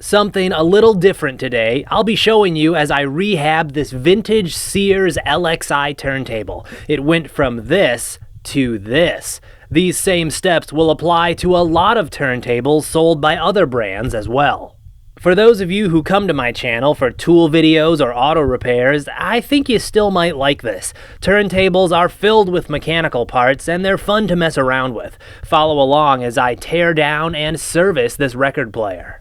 Something a little different today, I'll be showing you as I rehab this vintage Sears LXI turntable. It went from this to this. These same steps will apply to a lot of turntables sold by other brands as well. For those of you who come to my channel for tool videos or auto repairs, I think you still might like this. Turntables are filled with mechanical parts and they're fun to mess around with. Follow along as I tear down and service this record player.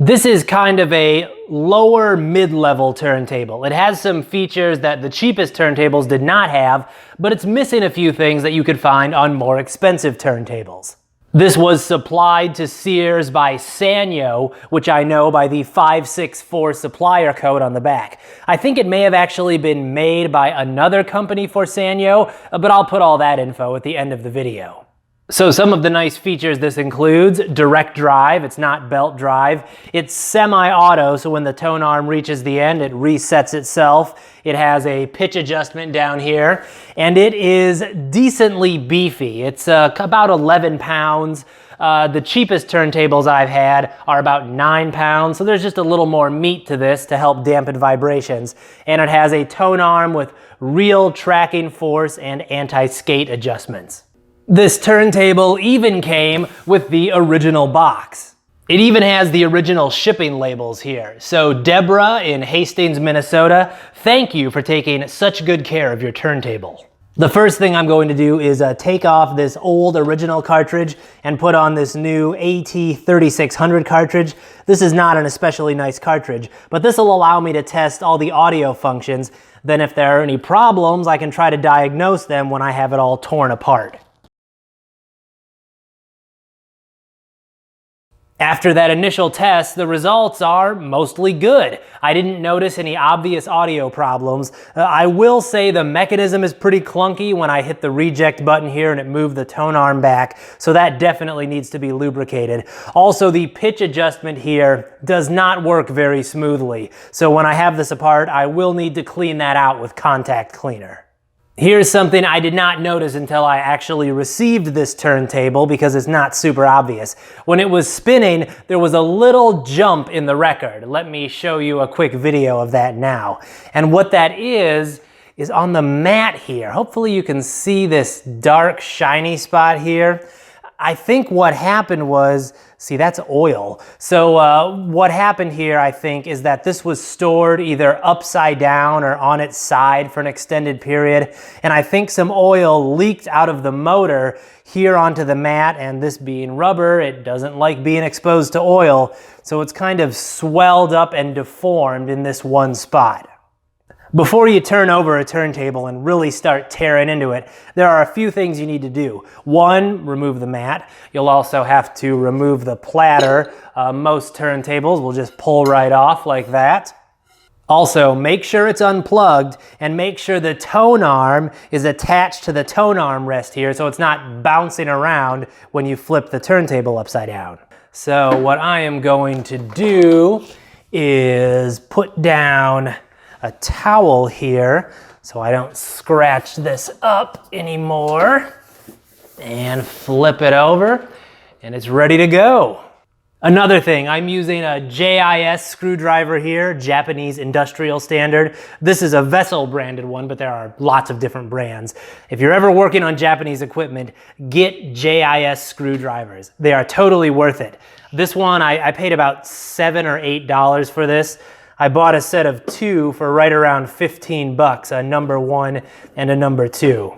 This is kind of a lower mid-level turntable. It has some features that the cheapest turntables did not have, but it's missing a few things that you could find on more expensive turntables. This was supplied to Sears by Sanyo, which I know by the 564 supplier code on the back. I think it may have actually been made by another company for Sanyo, but I'll put all that info at the end of the video. So some of the nice features this includes: direct drive, it's not belt drive. It's semi-auto, so when the tone arm reaches the end, it resets itself. It has a pitch adjustment down here, and it is decently beefy. It's about 11 pounds. The cheapest turntables I've had are about 9 pounds, so there's just a little more meat to this to help dampen vibrations. And it has a tone arm with real tracking force and anti-skate adjustments. This turntable even came with the original box. It even has the original shipping labels here. So Deborah in Hastings, Minnesota, thank you for taking such good care of your turntable. The first thing I'm going to do is take off this old original cartridge and put on this new AT3600 cartridge. This is not an especially nice cartridge, but this will allow me to test all the audio functions. Then if there are any problems, I can try to diagnose them when I have it all torn apart. After that initial test, the results are mostly good. I didn't notice any obvious audio problems. I will say the mechanism is pretty clunky when I hit the reject button here and it moved the tone arm back, so that definitely needs to be lubricated. Also, the pitch adjustment here does not work very smoothly, so when I have this apart, I will need to clean that out with contact cleaner. Here's something I did not notice until I actually received this turntable because it's not super obvious. When it was spinning, there was a little jump in the record. Let me show you a quick video of that now. And what that is on the mat here. Hopefully you can see this dark, shiny spot here. I think what happened was, see, that's oil. So what happened here, I think, is that this was stored either upside down or on its side for an extended period. And I think some oil leaked out of the motor here onto the mat, and this being rubber, it doesn't like being exposed to oil. So it's kind of swelled up and deformed in this one spot. Before you turn over a turntable and really start tearing into it, there are a few things you need to do. One, remove the mat. You'll also have to remove the platter. Most turntables will just pull right off like that. Also, make sure it's unplugged and make sure the tone arm is attached to the tone arm rest here so it's not bouncing around when you flip the turntable upside down. So what I am going to do is put down a towel here so I don't scratch this up anymore, and flip it over and it's ready to go. Another thing, I'm using a JIS screwdriver here, Japanese Industrial Standard. This is a Vessel branded one, but there are lots of different brands. If you're ever working on Japanese equipment, get JIS screwdrivers. They are totally worth it. This one, I paid about $7 or $8 for this. I bought a set of 2 for right around 15 bucks, a number 1 and a number 2.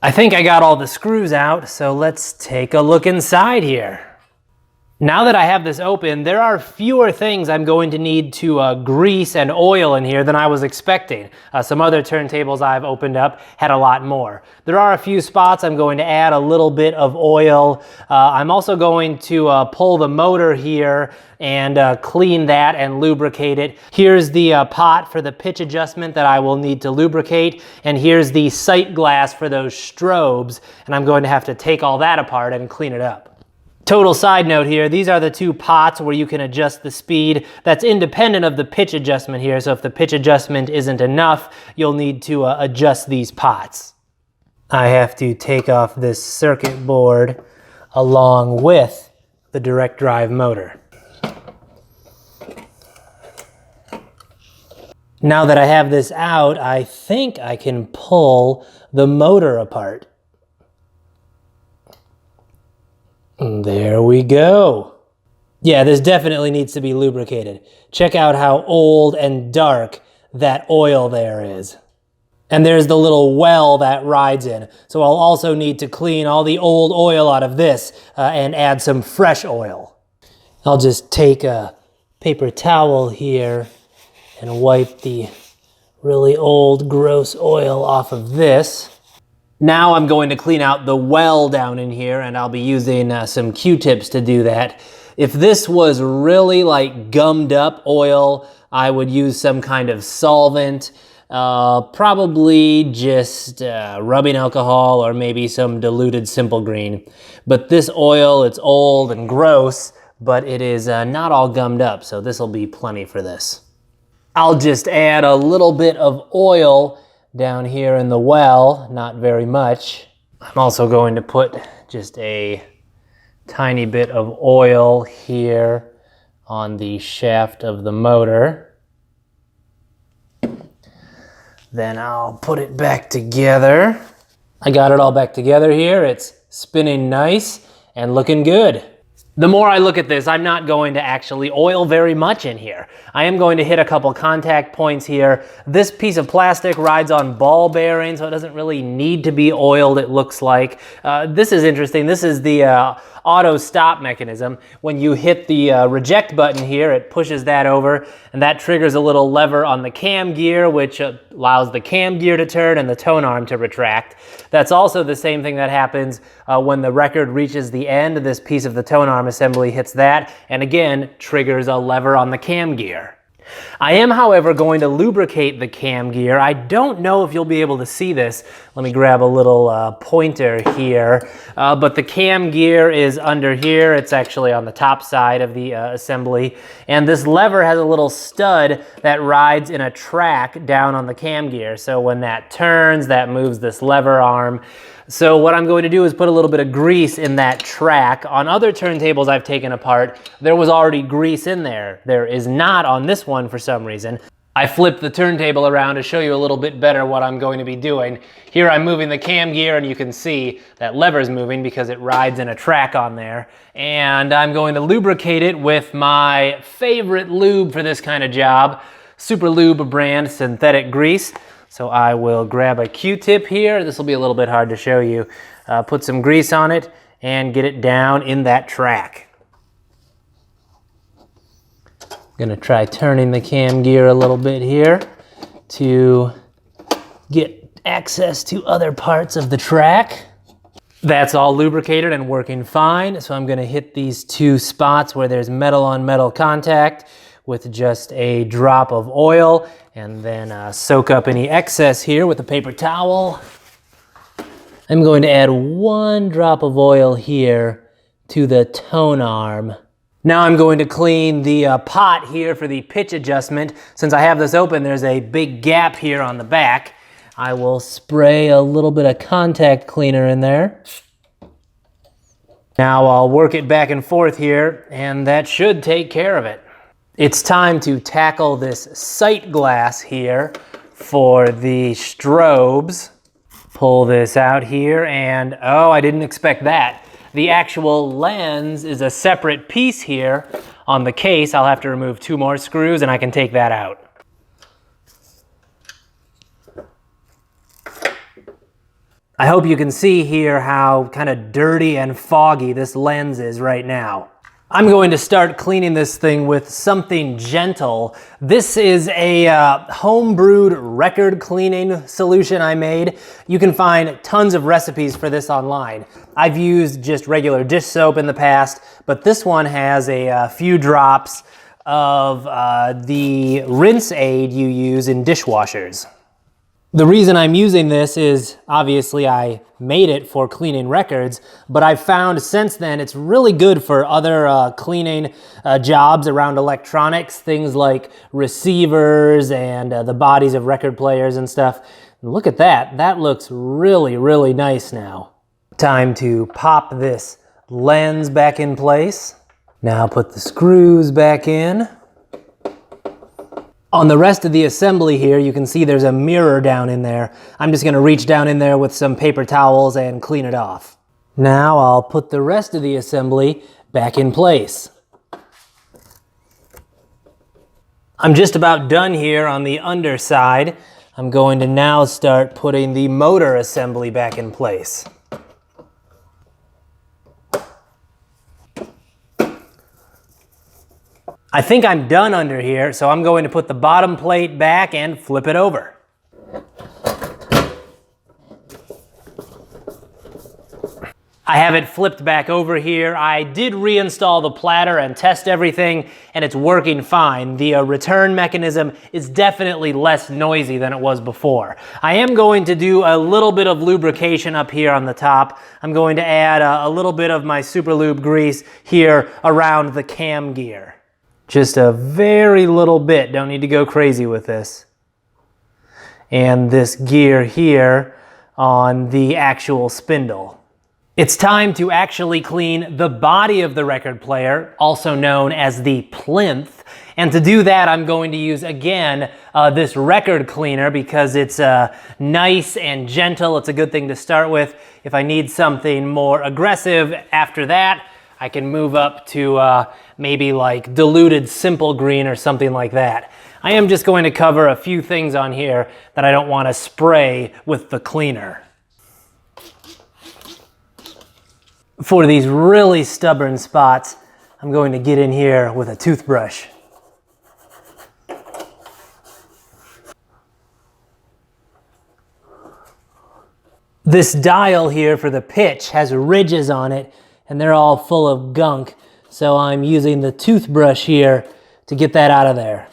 I think I got all the screws out, so let's take a look inside here. Now that I have this open, there are fewer things I'm going to need to grease and oil in here than I was expecting. Some other turntables I've opened up had a lot more. There are a few spots I'm going to add a little bit of oil. I'm also going to pull the motor here and clean that and lubricate it. Here's the pot for the pitch adjustment that I will need to lubricate, and here's the sight glass for those strobes, and I'm going to have to take all that apart and clean it up. Total side note here, these are the 2 pots where you can adjust the speed. That's independent of the pitch adjustment here, so if the pitch adjustment isn't enough, you'll need to adjust these pots. I have to take off this circuit board along with the direct drive motor. Now that I have this out, I think I can pull the motor apart. And there we go. Yeah, this definitely needs to be lubricated. Check out how old and dark that oil there is. And there's the little well that rides in. So I'll also need to clean all the old oil out of this and add some fresh oil. I'll just take a paper towel here and wipe the really old, gross oil off of this. Now I'm going to clean out the well down in here, and I'll be using some Q-tips to do that. If this was really like gummed up oil, I would use some kind of solvent. Probably just rubbing alcohol or maybe some diluted simple green. But this oil, it's old and gross, but it is not all gummed up, so this will be plenty for this. I'll just add a little bit of oil down here in the well, not very much. I'm also going to put just a tiny bit of oil here on the shaft of the motor. Then I'll put it back together. I got it all back together here. It's spinning nice and looking good. The more I look at this, I'm not going to actually oil very much in here. I am going to hit a couple contact points here. This piece of plastic rides on ball bearings, so it doesn't really need to be oiled, it looks like. This is interesting. This is the auto stop mechanism. When you hit the reject button here, it pushes that over, and that triggers a little lever on the cam gear, which allows the cam gear to turn and the tone arm to retract. That's also the same thing that happens when the record reaches the end. This piece of the tone arm assembly hits that, and again, triggers a lever on the cam gear. I am, however, going to lubricate the cam gear. I don't know if you'll be able to see this. Let me grab a little pointer here. But the cam gear is under here. It's actually on the top side of the assembly. And this lever has a little stud that rides in a track down on the cam gear. So when that turns, that moves this lever arm. So what I'm going to do is put a little bit of grease in that track. On other turntables I've taken apart, there was already grease in there. There is not on this one for some reason. I flipped the turntable around to show you a little bit better what I'm going to be doing. Here I'm moving the cam gear, and you can see that lever's moving because it rides in a track on there. And I'm going to lubricate it with my favorite lube for this kind of job, Super Lube brand synthetic grease. So I will grab a Q-tip here. This will be a little bit hard to show you. Put some grease on it and get it down in that track. I'm gonna try turning the cam gear a little bit here to get access to other parts of the track. That's all lubricated and working fine. So I'm gonna hit these two spots where there's metal on metal contact with just a drop of oil, and then soak up any excess here with a paper towel. I'm going to add 1 drop of oil here to the tone arm. Now I'm going to clean the pot here for the pitch adjustment. Since I have this open, there's a big gap here on the back. I will spray a little bit of contact cleaner in there. Now I'll work it back and forth here, and that should take care of it. It's time to tackle this sight glass here for the strobes. Pull this out here, and oh, I didn't expect that. The actual lens is a separate piece here on the case. I'll have to remove 2 more screws, and I can take that out. I hope you can see here how kind of dirty and foggy this lens is right now. I'm going to start cleaning this thing with something gentle. This is a home-brewed record cleaning solution I made. You can find tons of recipes for this online. I've used just regular dish soap in the past, but this one has a few drops of the rinse aid you use in dishwashers. The reason I'm using this is obviously I made it for cleaning records, but I've found since then it's really good for other cleaning jobs around electronics, things like receivers and the bodies of record players and stuff. And look at that, that looks really, really nice now. Time to pop this lens back in place. Now put the screws back in. On the rest of the assembly here, you can see there's a mirror down in there. I'm just going to reach down in there with some paper towels and clean it off. Now I'll put the rest of the assembly back in place. I'm just about done here on the underside. I'm going to now start putting the motor assembly back in place. I think I'm done under here, so I'm going to put the bottom plate back and flip it over. I have it flipped back over here. I did reinstall the platter and test everything, and it's working fine. The return mechanism is definitely less noisy than it was before. I am going to do a little bit of lubrication up here on the top. I'm going to add a little bit of my Super Lube grease here around the cam gear. Just a very little bit, don't need to go crazy with this. And this gear here on the actual spindle. It's time to actually clean the body of the record player, also known as the plinth. And to do that, I'm going to use, again, this record cleaner because it's nice and gentle. It's a good thing to start with. If I need something more aggressive after that, I can move up to maybe like diluted simple green or something like that. I am just going to cover a few things on here that I don't want to spray with the cleaner. For these really stubborn spots, I'm going to get in here with a toothbrush. This dial here for the pitch has ridges on it, and they're all full of gunk, so I'm using the toothbrush here to get that out of there.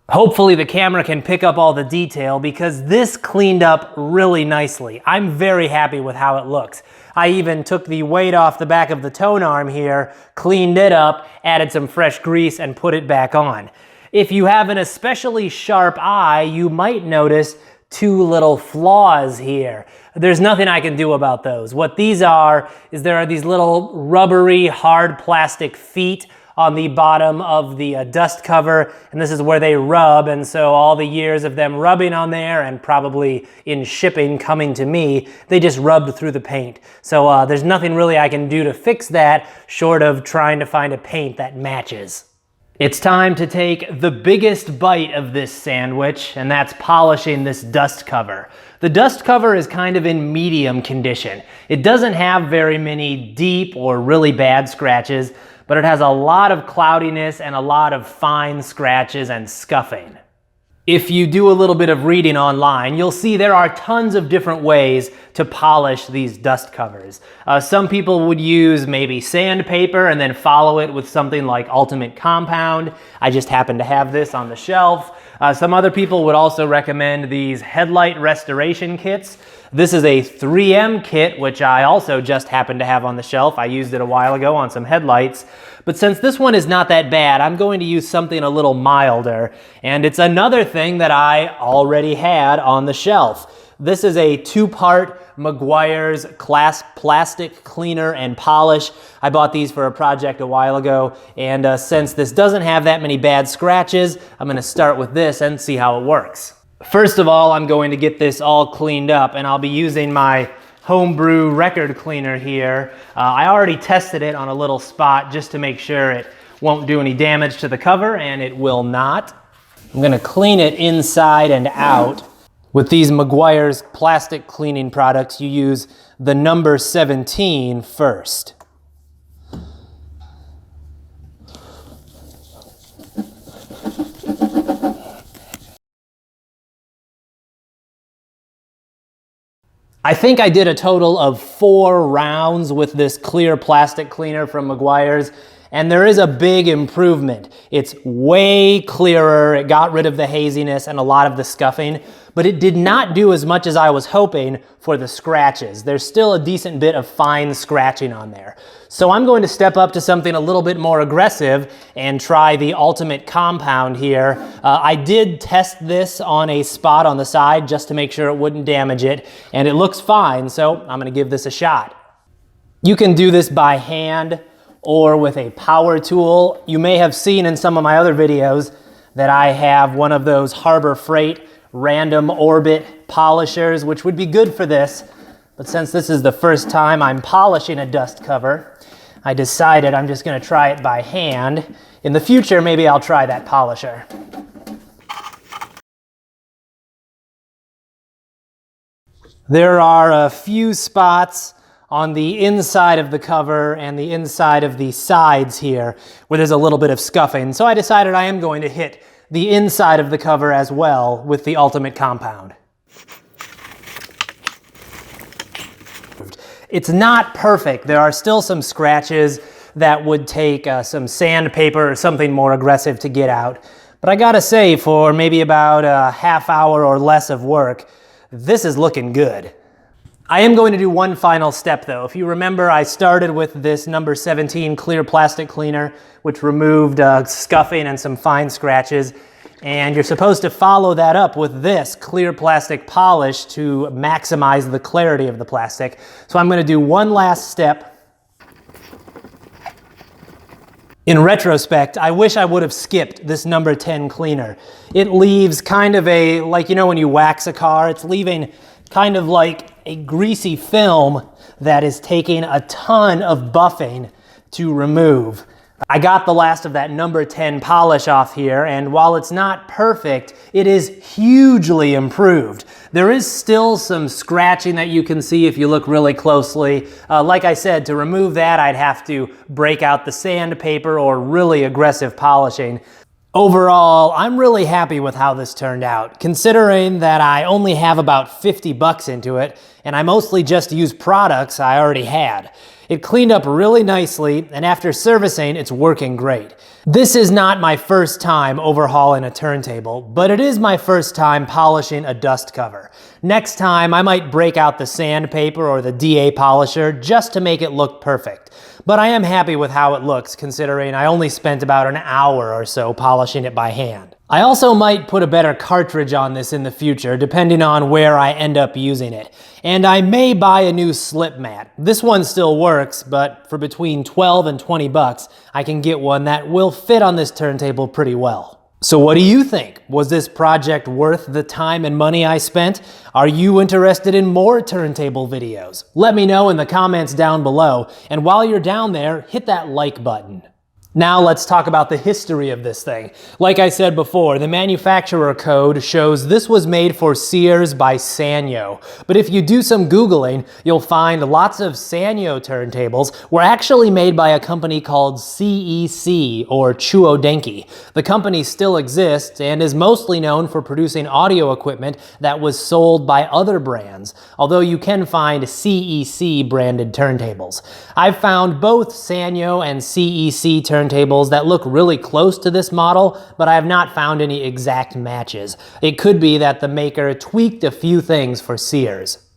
Hopefully the camera can pick up all the detail because this cleaned up really nicely. I'm very happy with how it looks. I even took the weight off the back of the tone arm here, cleaned it up, added some fresh grease, and put it back on. If you have an especially sharp eye, you might notice two little flaws here. There's nothing I can do about those. What these are is there are these little rubbery, hard plastic feet on the bottom of the dust cover, and this is where they rub, and so all the years of them rubbing on there and probably in shipping coming to me, they just rubbed through the paint. So there's nothing really I can do to fix that short of trying to find a paint that matches. It's time to take the biggest bite of this sandwich, and that's polishing this dust cover. The dust cover is kind of in medium condition. It doesn't have very many deep or really bad scratches, but it has a lot of cloudiness and a lot of fine scratches and scuffing. If you do a little bit of reading online, you'll see there are tons of different ways to polish these dust covers. Some people would use maybe sandpaper and then follow it with something like Ultimate Compound. I just happen to have this on the shelf. Some other people would also recommend these headlight restoration kits. This is a 3M kit, which I also just happen to have on the shelf. I used it a while ago on some headlights. But since this one is not that bad, I'm going to use something a little milder. And it's another thing that I already had on the shelf. This is a two-part mcguire's plastic cleaner and polish. I bought these for a project a while ago, and since this doesn't have that many bad scratches, I'm going to start with this and see how it works. First of all, I'm going to get this all cleaned up, and I'll be using my homebrew record cleaner here. I already tested it on a little spot just to make sure it won't do any damage to the cover, and it will not. I'm going to clean it inside and out. With these mcguire's plastic cleaning products, you use the number 17 first. I think I did a total of 4 rounds with this clear plastic cleaner from mcguire's, and there is a big improvement. It's way clearer, it got rid of the haziness and a lot of the scuffing, but it did not do as much as I was hoping for the scratches. There's still a decent bit of fine scratching on there. So I'm going to step up to something a little bit more aggressive and try the Ultimate Compound here. I did test this on a spot on the side just to make sure it wouldn't damage it, and it looks fine, so I'm gonna give this a shot. You can do this by hand or with a power tool. You may have seen in some of my other videos that I have one of those Harbor Freight random orbit polishers, which would be good for this. But since this is the first time I'm polishing a dust cover, I decided I'm just going to try it by hand. In the future, maybe I'll try that polisher. There are a few spots on the inside of the cover and the inside of the sides here where there's a little bit of scuffing. So I decided I am going to hit the inside of the cover as well with the Ultimate Compound. It's not perfect. There are still some scratches that would take some sandpaper or something more aggressive to get out. But I gotta say, for maybe about a half hour or less of work, this is looking good. I am going to do one final step though. If you remember, I started with this number 17 clear plastic cleaner, which removed scuffing and some fine scratches. And you're supposed to follow that up with this clear plastic polish to maximize the clarity of the plastic. So I'm going to do one last step. In retrospect, I wish I would have skipped this number 10 cleaner. It leaves kind of a, like, you know when you wax a car, it's leaving kind of like a greasy film that is taking a ton of buffing to remove. I got the last of that number 10 polish off here, and while it's not perfect, it is hugely improved. There is still some scratching that you can see if you look really closely. Like I said, to remove that, I'd have to break out the sandpaper or really aggressive polishing. Overall, I'm really happy with how this turned out, considering that I only have about 50 bucks into it, and I mostly just used products I already had. It cleaned up really nicely, and after servicing, it's working great. This is not my first time overhauling a turntable, but it is my first time polishing a dust cover. Next time, I might break out the sandpaper or the DA polisher just to make it look perfect. But I am happy with how it looks, considering I only spent about an hour or so polishing it by hand. I also might put a better cartridge on this in the future, depending on where I end up using it. And I may buy a new slip mat. This one still works, but for between 12 and 20 bucks, I can get one that will fit on this turntable pretty well. So what do you think? Was this project worth the time and money I spent? Are you interested in more turntable videos? Let me know in the comments down below, and while you're down there, hit that like button. Now let's talk about the history of this thing. Like I said before, the manufacturer code shows this was made for Sears by Sanyo. But if you do some Googling, you'll find lots of Sanyo turntables were actually made by a company called CEC, or Chuo Denki. The company still exists and is mostly known for producing audio equipment that was sold by other brands, although you can find CEC branded turntables. I've found both Sanyo and CEC turntables that look really close to this model, but I have not found any exact matches. It could be that the maker tweaked a few things for Sears.